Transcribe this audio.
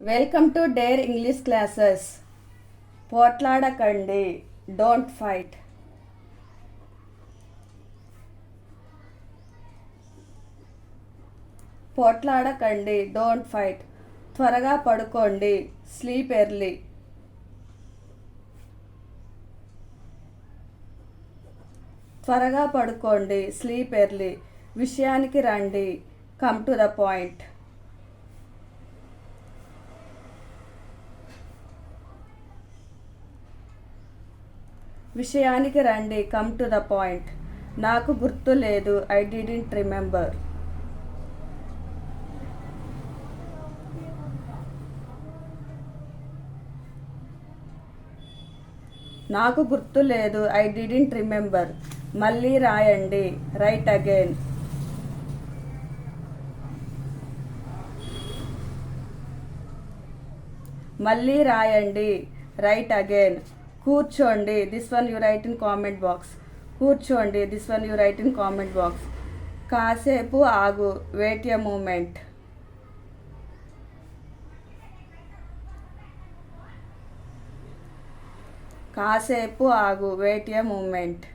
Welcome to dare English classes. పోట్లాడకండి, don't fight. పోట్లాడకండి, don't fight. త్వరగా పడుకోండి, స్లీప్ ఎర్లీ. త్వరగా పడుకోండి, స్లీప్ ఎర్లీ. విషయానికి రండి, కమ్ టు ద పాయింట్. విషయానికి రండి, కమ్ టు ద పాయింట్. నాకు గుర్తు లేదు, ఐ డిడ్ంట్ రిమెంబర్. నాకు గుర్తు లేదు, ఐ డిడ్ంట్ రిమెంబర్. మళ్ళీ రాయండి, రైట్ అగైన్. మళ్ళీ రాయండి, రైట్ అగైన్. కూర్చోండి, this one you write in comment box. కూర్చోండి, this one you write in comment box. కాసేపు ఆగు, వెయిట్ ఎ మూమెంట్. కాసేపు ఆగు, వెయిట్ ఎ మూమెంట్.